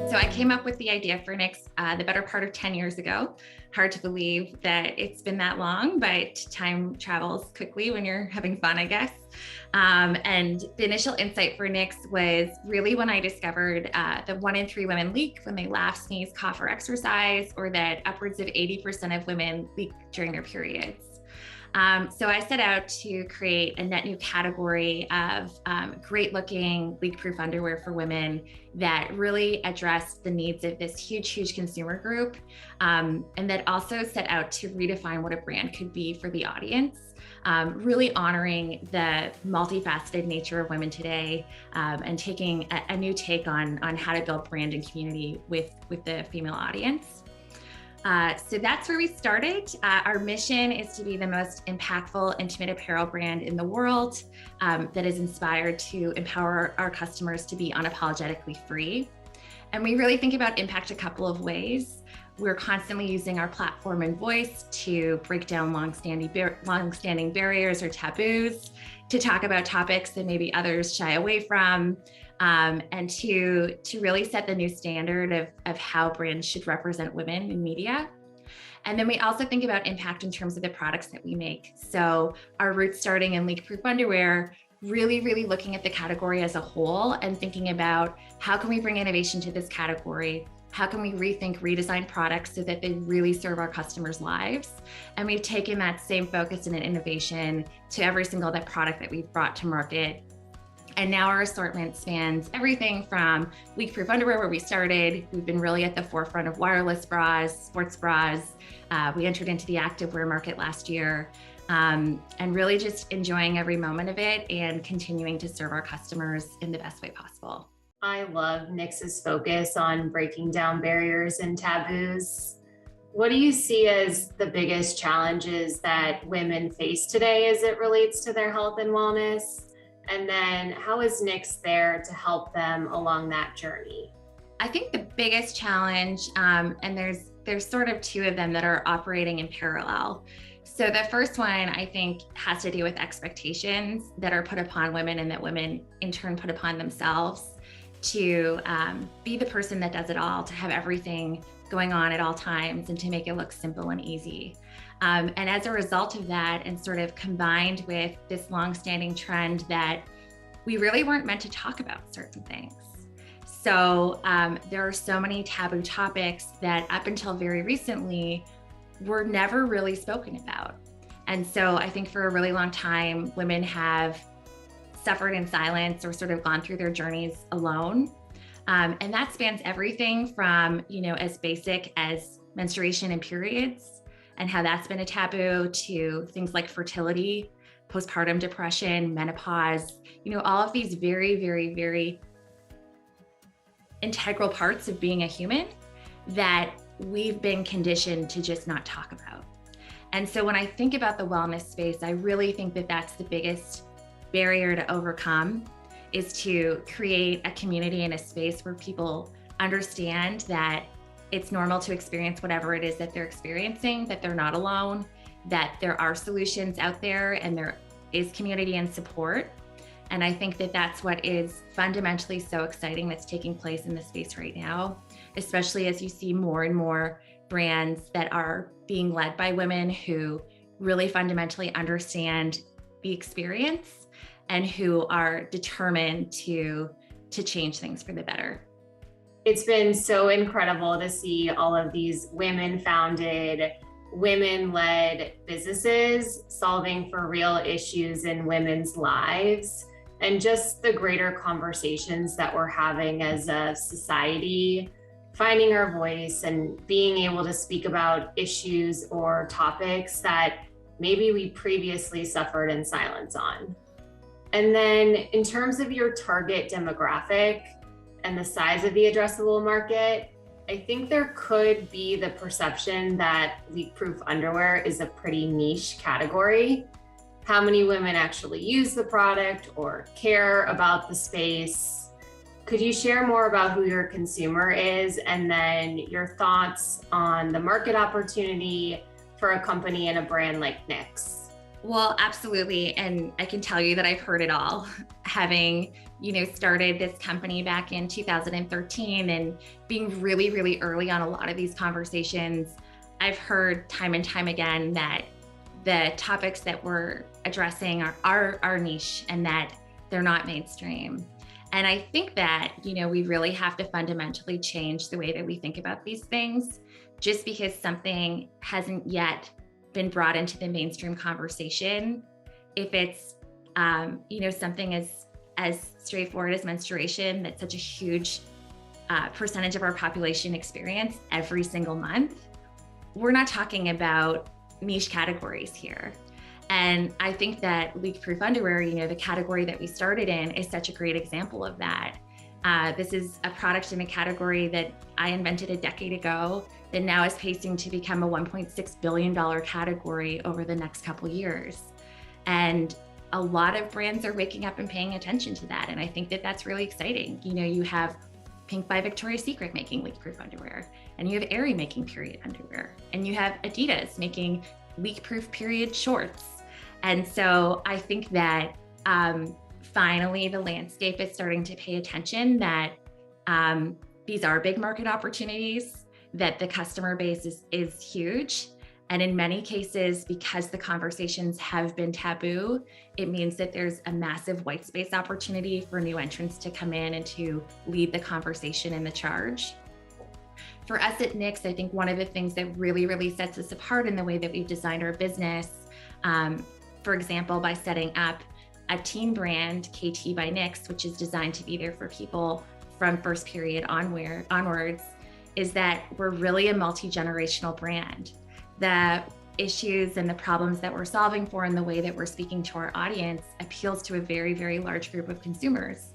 So I came up with the idea for Knix the better part of 10 years ago. Hard to believe that it's been that long, but time travels quickly when you're having fun, I guess. And the initial insight for Knix was really when I discovered that 1 in 3 women leak when they laugh, sneeze, cough, or exercise, or that upwards of 80% of women leak during their periods. So I set out to create a net new category of great looking leak-proof underwear for women that really addressed the needs of this huge consumer group, and that also set out to redefine what a brand could be for the audience, really honoring the multifaceted nature of women today, and taking a new take on how to build brand and community with the female audience. So that's where we started. Our mission is to be the most impactful intimate apparel brand in the world that is inspired to empower our customers to be unapologetically free. And we really think about impact a couple of ways. We're constantly using our platform and voice to break down long-standing barriers or taboos, to talk about topics that maybe others shy away from, and to really set the new standard of how brands should represent women in media. And then we also think about impact in terms of the products that we make. So our roots starting in leak-proof underwear, really looking at the category as a whole and thinking about how can we bring innovation to this category? How can we rethink, redesign products so that they really serve our customers' lives? And we've taken that same focus and innovation to every single product that we've brought to market. And now our assortment spans everything from leak-proof underwear, where we started. We've been really at the forefront of wireless bras, sports bras. We entered into the activewear market last year, and really just enjoying every moment of it and continuing to serve our customers in the best way possible. I love Knix's focus on breaking down barriers and taboos. What do you see as the biggest challenges that women face today as it relates to their health and wellness? And then how is Knix there to help them along that journey? I think the biggest challenge, and there's sort of two of them that are operating in parallel. So the first one, I think, has to do with expectations that are put upon women and that women in turn put upon themselves to be the person that does it all, to have everything going on at all times and to make it look simple and easy. And as a result of that, and sort of combined with this longstanding trend that we really weren't meant to talk about certain things. So there are so many taboo topics that up until very recently were never really spoken about. And so I think for a really long time, women have suffered in silence or sort of gone through their journeys alone. And that spans everything from, as basic as menstruation and periods and how that's been a taboo, to things like fertility, postpartum depression, menopause, all of these very integral parts of being a human that we've been conditioned to just not talk about. And so when I think about the wellness space, I really think that that's the biggest barrier to overcome, is to create a community and a space where people understand that it's normal to experience whatever it is that they're experiencing, that they're not alone, that there are solutions out there and there is community and support. And I think that that's what is fundamentally so exciting that's taking place in this space right now, especially as you see more and more brands that are being led by women who really fundamentally understand the experience and who are determined to change things for the better. It's been so incredible to see all of these women-founded, women-led businesses solving for real issues in women's lives, and just the greater conversations that we're having as a society, finding our voice and being able to speak about issues or topics that maybe we previously suffered in silence on. And then in terms of your target demographic and the size of the addressable market, I think there could be the perception that leak-proof underwear is a pretty niche category. How many women actually use the product or care about the space? Could you share more about who your consumer is, and then your thoughts on the market opportunity for a company and a brand like Knix? Well, absolutely. And I can tell you that I've heard it all. Having, started this company back in 2013 and being really, really early on a lot of these conversations, I've heard time and time again that the topics that we're addressing are niche and that they're not mainstream. And I think that, we really have to fundamentally change the way that we think about these things. Just because something hasn't yet been brought into the mainstream conversation, if it's something as straightforward as menstruation, that's such a huge percentage of our population experience every single month, we're not talking about niche categories here. And I think that leak-proof underwear, the category that we started in, is such a great example of that. This is a product in a category that I invented a decade ago that now is pacing to become a $1.6 billion category over the next couple years. And a lot of brands are waking up and paying attention to that. And I think that that's really exciting. You have Pink by Victoria's Secret making leak-proof underwear, and you have Aerie making period underwear, and you have Adidas making leak-proof period shorts. And so I think that finally the landscape is starting to pay attention that these are big market opportunities, that the customer base is huge. And in many cases, because the conversations have been taboo, it means that there's a massive white space opportunity for new entrants to come in and to lead the conversation and the charge. For us at Knix, I think one of the things that really, really sets us apart in the way that we've designed our business, for example, by setting up a teen brand, KT by Knix, which is designed to be there for people from first period onwards, is that we're really a multi-generational brand. The issues and the problems that we're solving for and the way that we're speaking to our audience appeals to a very, very large group of consumers.